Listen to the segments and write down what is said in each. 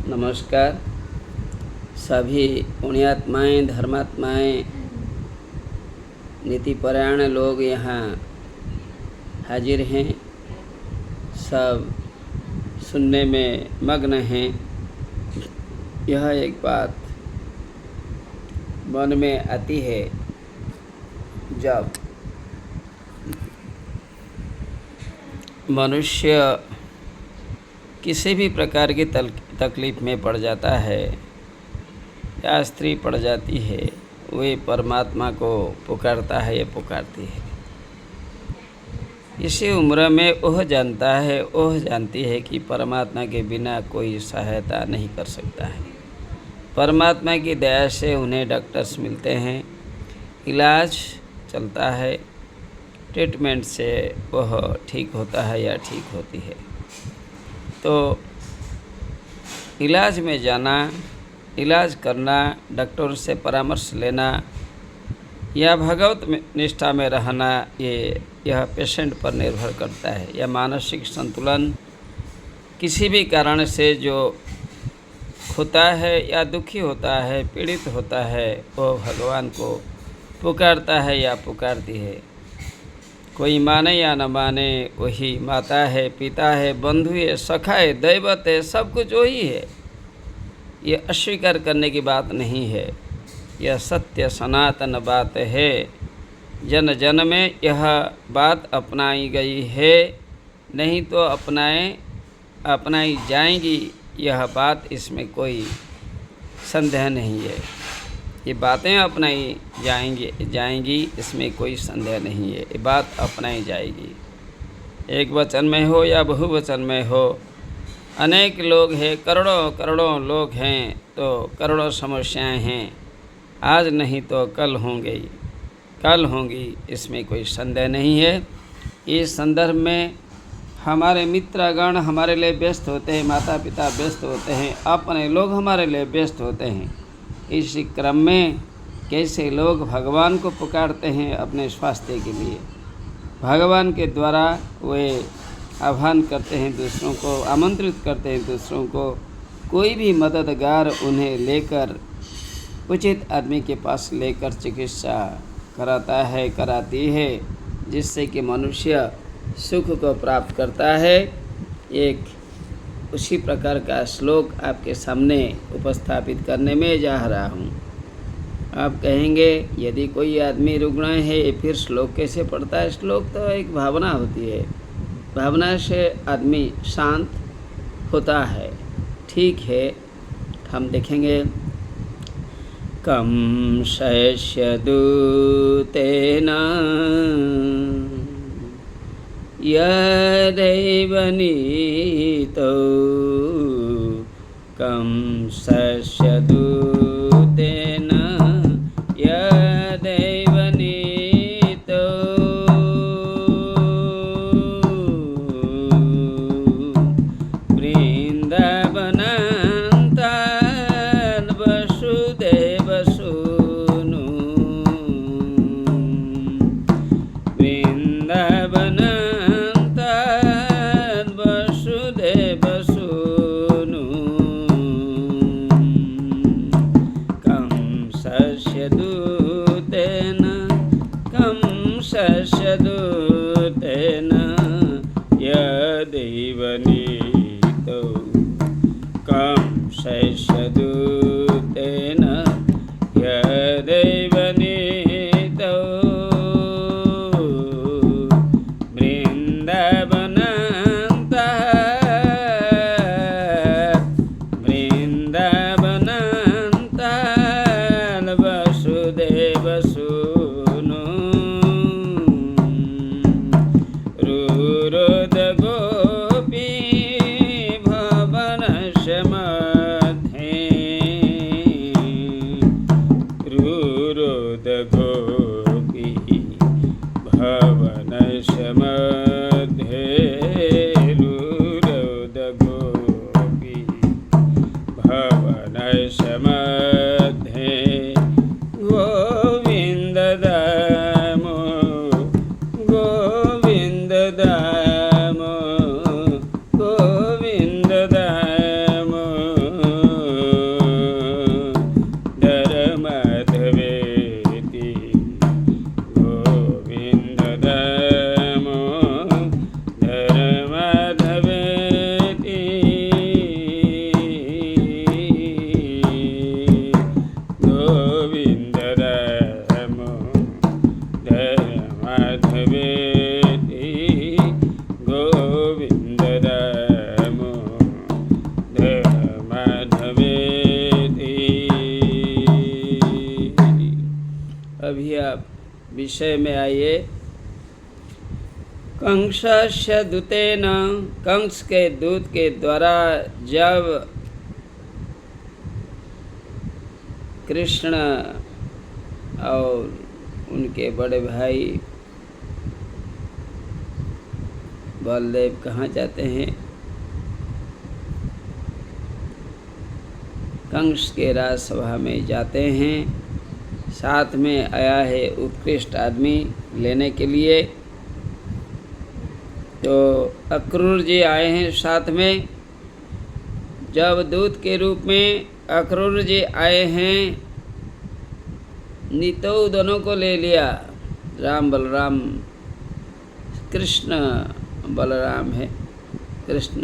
नमस्कार। सभी पुण्यात्माएं, धर्मात्माएं, नीतिपरायण लोग यहाँ हाजिर हैं। सब सुनने में मग्न हैं। यह एक बात मन में आती है, जब मनुष्य किसी भी प्रकार की तकलीफ में पड़ जाता है या स्त्री पड़ जाती है, वे परमात्मा को पुकारता है या पुकारती है। इसी उम्र में वह जानती है कि परमात्मा के बिना कोई सहायता नहीं कर सकता है। परमात्मा की दया से उन्हें डॉक्टर्स मिलते हैं, इलाज चलता है, ट्रीटमेंट से वह ठीक होता है या ठीक होती है। तो इलाज में जाना, इलाज करना, डॉक्टर से परामर्श लेना या भगवत निष्ठा में रहना, यह पेशेंट पर निर्भर करता है। या मानसिक संतुलन किसी भी कारण से जो खोता है या दुखी होता है, पीड़ित होता है, वो भगवान को पुकारता है या पुकारती है। कोई माने या न माने, वही माता है, पिता है, बंधु है, सखा है, दैवत है, सब कुछ वही है। ये अस्वीकार करने की बात नहीं है, यह सत्य सनातन बात है। जन जन में यह बात अपनाई गई है, नहीं तो अपनाई जाएंगी। यह बात, इसमें कोई संदेह नहीं है। ये बातें अपनाई जाएंगी, इसमें कोई संदेह नहीं है। ये बात अपनाई जाएगी, एक वचन में हो या बहुवचन में हो। अनेक लोग हैं, करोड़ों लोग हैं, तो करोड़ों समस्याएं हैं। आज नहीं तो कल होंगी, इसमें कोई संदेह नहीं है। इस संदर्भ में हमारे मित्रगण हमारे लिए व्यस्त होते हैं, माता पिता व्यस्त होते हैं, अपने लोग हमारे लिए व्यस्त होते हैं। इसी क्रम में कैसे लोग भगवान को पुकारते हैं अपने स्वास्थ्य के लिए। भगवान के द्वारा वे आह्वान करते हैं दूसरों को, आमंत्रित करते हैं दूसरों को। कोई भी मददगार उन्हें लेकर, उचित आदमी के पास लेकर चिकित्सा कराती है, जिससे कि मनुष्य सुख को प्राप्त करता है। एक उसी प्रकार का श्लोक आपके सामने उपस्थापित करने में जा रहा हूँ। आप कहेंगे, यदि कोई आदमी रुग्ण है फिर श्लोक कैसे पढ़ता है? श्लोक तो एक भावना होती है, भावना से आदमी शांत होता है। ठीक है, हम देखेंगे। कम शस्य दूतेन यदैव नीतौ, कंसस्य दूतेन यदैव नीतौ, वृन्दावनान्तान् वसुदेवसूनु, दूतेन यदैव नीतौ, कंसस्य दूतेन यदैव नीतौ, वृन्दावनान्तान् वसुदेवसूनु, रुरोध गोपी भवनस्य मध्ये, विषय में आइए। कंसस्य दूतेन, कंस के दूत के द्वारा जब कृष्ण और उनके बड़े भाई बलदेव कहाँ जाते हैं? कंस के राजसभा में जाते हैं। साथ में आया है उत्कृष्ट आदमी लेने के लिए। तो अक्रूर जी आए हैं साथ में। जब दूत के रूप में अक्रूर जी आए हैं, नितो दोनों को ले लिया। राम बलराम, कृष्ण बलराम है, कृष्ण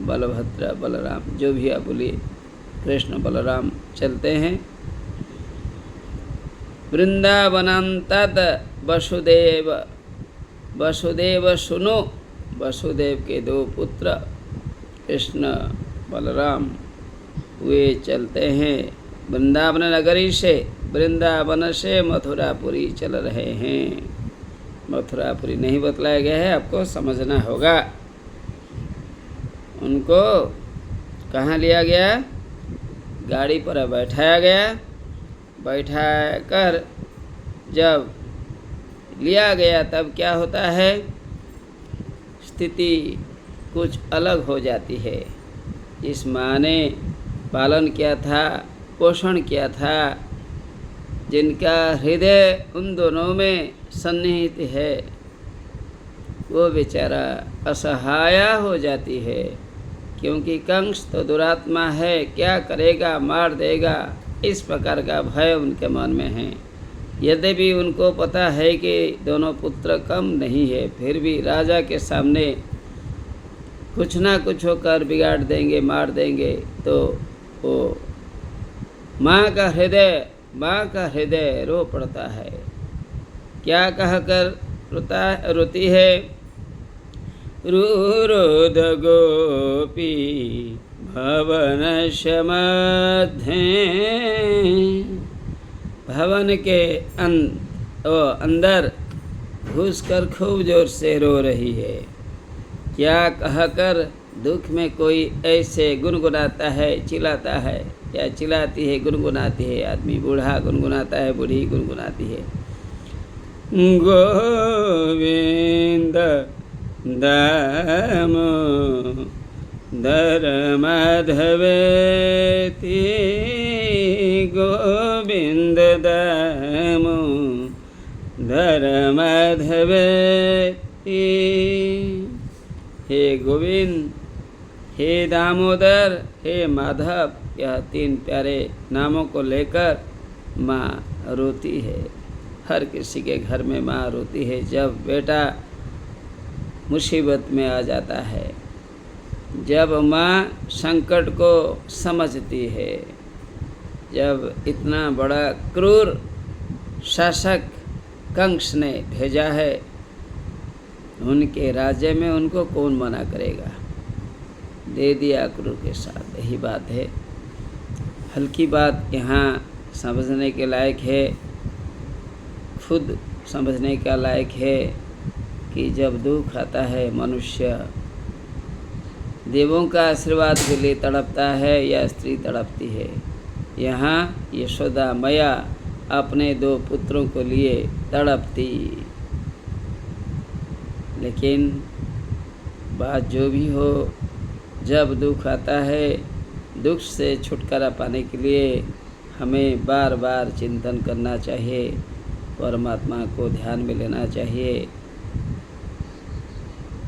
बलभद्र बलराम, जो भी आप बोलिए, कृष्ण बलराम चलते हैं। वृंदावनांतद वसुदेव, वसुदेव सुनो, वसुदेव के दो पुत्र कृष्ण बलराम वे चलते हैं वृंदावन नगरी से, वृंदावन से मथुरापुरी चल रहे हैं। मथुरापुरी नहीं बतलाया गया है, आपको समझना होगा। उनको कहाँ लिया गया? गाड़ी पर बैठाया गया। बैठा कर जब लिया गया तब क्या होता है? स्थिति कुछ अलग हो जाती है। इस माँ ने पालन किया था, पोषण किया था, जिनका हृदय उन दोनों में सन्निहित है, वो बेचारा असहाय हो जाती है। क्योंकि कंस तो दुरात्मा है, क्या करेगा, मार देगा, इस प्रकार का भय उनके मन में है। यद्यपि उनको पता है कि दोनों पुत्र कम नहीं है, फिर भी राजा के सामने कुछ ना कुछ होकर बिगाड़ देंगे, मार देंगे। तो वो माँ का हृदय रो पड़ता है। क्या कहकर रोती है? रुरोध गोपी भवनस्य मध्ये, भवन के अंदर घुसकर खूब जोर से रो रही है। क्या कहकर? दुख में कोई ऐसे गुनगुनाता है, चिल्लाता है, या चिल्लाती है, गुनगुनाती है। आदमी बूढ़ा गुनगुनाता है, बूढ़ी गुनगुनाती है। गोविंद दामोदर माधवेति, गोविंद दामोदर माधवेति। हे गोविंद, हे दामोदर, हे माधव, यह तीन प्यारे नामों को लेकर माँ रोती है। हर किसी के घर में माँ रोती है जब बेटा मुसीबत में आ जाता है, जब माँ संकट को समझती है। जब इतना बड़ा क्रूर शासक कंस ने भेजा है उनके राज्य में, उनको कौन मना करेगा? दे दिया क्रूर के साथ। यही बात है। हल्की बात यहाँ समझने के लायक है, खुद समझने का लायक है कि जब दुख आता है मनुष्य देवों का आशीर्वाद के लिए तड़पता है या स्त्री तड़पती है। यहाँ यशोदा मैया अपने दो पुत्रों को लिए तड़पती। लेकिन बात जो भी हो, जब दुख आता है, दुख से छुटकारा पाने के लिए हमें बार बार चिंतन करना चाहिए, परमात्मा को ध्यान में लेना चाहिए।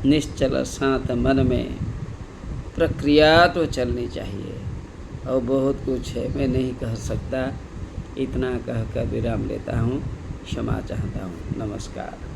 निश्चल शांत मन में प्रक्रिया तो चलनी चाहिए। और बहुत कुछ है, मैं नहीं कह सकता। इतना कहकर विराम लेता हूँ, क्षमा चाहता हूँ। नमस्कार।